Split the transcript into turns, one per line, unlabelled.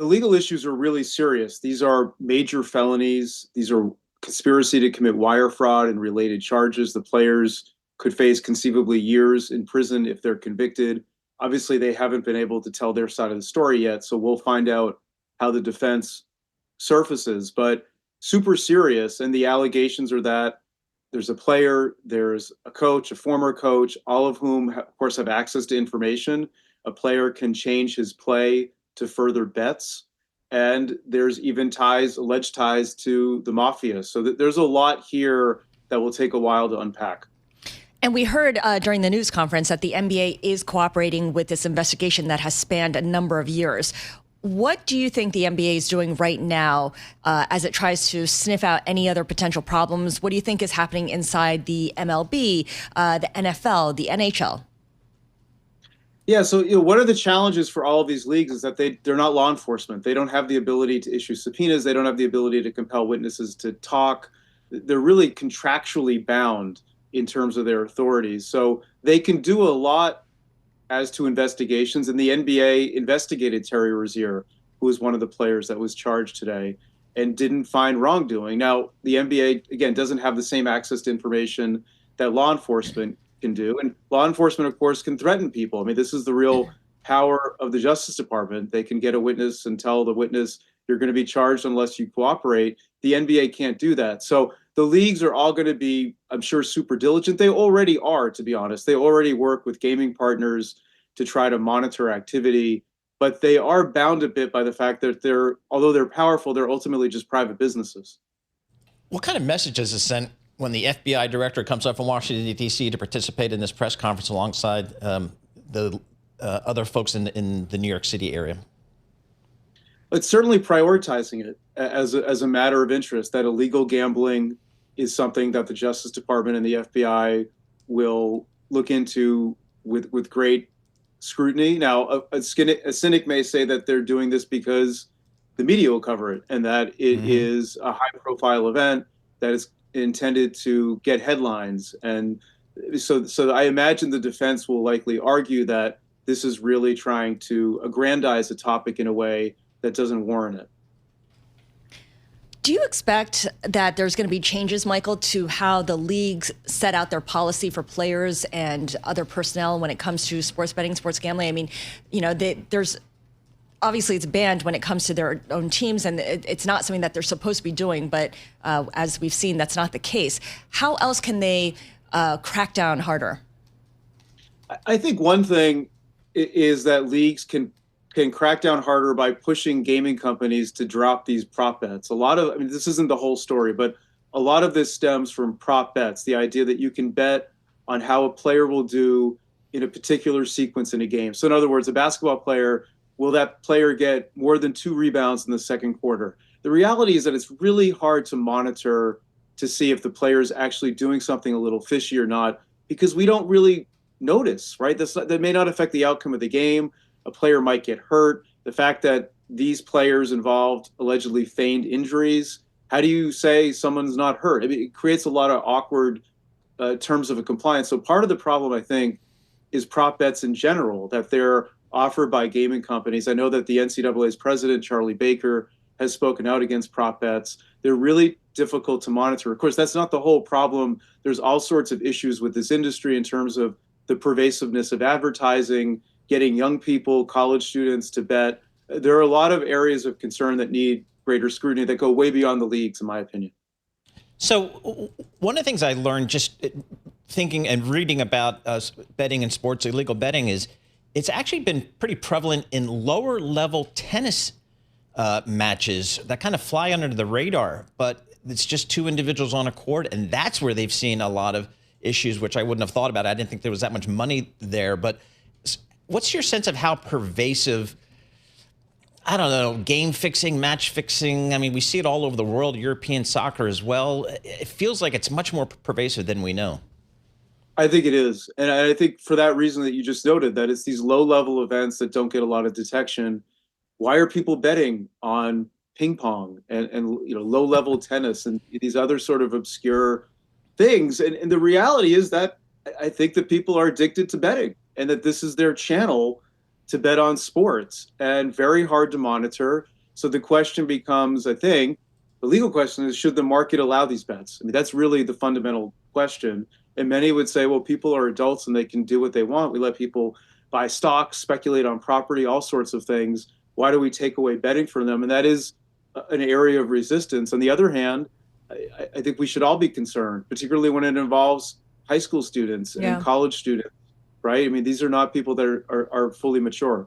The legal issues are really serious. These are major felonies. These are conspiracy to commit wire fraud and related charges. The players could face conceivably years in prison if they're convicted. Obviously, they haven't been able to tell their side of the story yet, so we'll find out how the defense surfaces. But super serious, and the allegations are that there's a player, there's a coach, a former coach, all of whom, of course, have access to information. A player can change his play to further bets. And there's even ties, alleged ties to the mafia. So there's a lot here that will take a while to unpack.
And we heard during the news conference that the NBA is cooperating with this investigation that has spanned a number of years. What do you think the NBA is doing right now as it tries to sniff out any other potential problems? What do you think is happening inside the MLB, the NFL, the NHL?
Yeah, so one of the challenges for all of these leagues is that they're not law enforcement. They don't have the ability to issue subpoenas. They don't have the ability to compel witnesses to talk. They're really contractually bound in terms of their authorities. So they can do a lot as to investigations. And the NBA investigated Terry Rozier, who was one of the players that was charged today, and didn't find wrongdoing. Now, the NBA, again, doesn't have the same access to information that law enforcement can do. And law enforcement, of course, can threaten people. I mean, this is the real power of the Justice Department. They can get a witness and tell the witness, you're going to be charged unless you cooperate. The NBA can't do that. So the leagues are all going to be, I'm sure, super diligent. They already are, to be honest. They already work with gaming partners to try to monitor activity, but they are bound a bit by the fact that although they're powerful, they're ultimately just private businesses.
What kind of message is it sent when the FBI director comes up from Washington, D.C. to participate in this press conference alongside the other folks in the New York City area?
It's certainly prioritizing it as a matter of interest, that illegal gambling is something that the Justice Department and the FBI will look into with great scrutiny. Now, a cynic may say that they're doing this because the media will cover it and that it is a high-profile event that is intended to get headlines. And so I imagine the defense will likely argue that this is really trying to aggrandize a topic in a way that doesn't warrant it.
Do you expect that there's going to be changes, Michael, to how the leagues set out their policy for players and other personnel when it comes to sports betting, sports gambling? I mean, there's obviously it's banned when it comes to their own teams, and it's not something that they're supposed to be doing. But as we've seen, that's not the case. How else can they crack down harder?
I think one thing is that leagues can crack down harder by pushing gaming companies to drop these prop bets. This isn't the whole story, but a lot of this stems from prop bets, the idea that you can bet on how a player will do in a particular sequence in a game. So in other words, a basketball player, will that player get more than 2 rebounds in the second quarter? The reality is that it's really hard to monitor to see if the player is actually doing something a little fishy or not, because we don't really notice, right? That may not affect the outcome of the game. A player might get hurt. The fact that these players involved allegedly feigned injuries, how do you say someone's not hurt? I mean, it creates a lot of awkward terms of a compliance. So part of the problem, I think, is prop bets in general, that they're offered by gaming companies. I know that the NCAA's president, Charlie Baker, has spoken out against prop bets. They're really difficult to monitor. Of course, that's not the whole problem. There's all sorts of issues with this industry in terms of the pervasiveness of advertising, getting young people, college students to bet. There are a lot of areas of concern that need greater scrutiny that go way beyond the leagues, in my opinion.
So one of the things I learned just thinking and reading about betting in sports, illegal betting, is it's actually been pretty prevalent in lower level tennis matches that kind of fly under the radar, but it's just 2 individuals on a court, and that's where they've seen a lot of issues, which I wouldn't have thought about. I didn't think there was that much money there, but what's your sense of how pervasive, I don't know, game fixing, match fixing? I mean, we see it all over the world, European soccer as well. It feels like it's much more pervasive than we know.
I think it is. And I think for that reason that you just noted, that it's these low-level events that don't get a lot of detection. Why are people betting on ping pong and low-level tennis and these other sort of obscure things? And the reality is that I think that people are addicted to betting, and that this is their channel to bet on sports and very hard to monitor. So the question becomes, I think, the legal question is, should the market allow these bets? I mean, that's really the fundamental question. And many would say, well, people are adults and they can do what they want. We let people buy stocks, speculate on property, all sorts of things. Why do we take away betting from them? And that is an area of resistance. On the other hand, I think we should all be concerned, particularly when it involves high school students and college students, right? I mean, these are not people that are fully mature.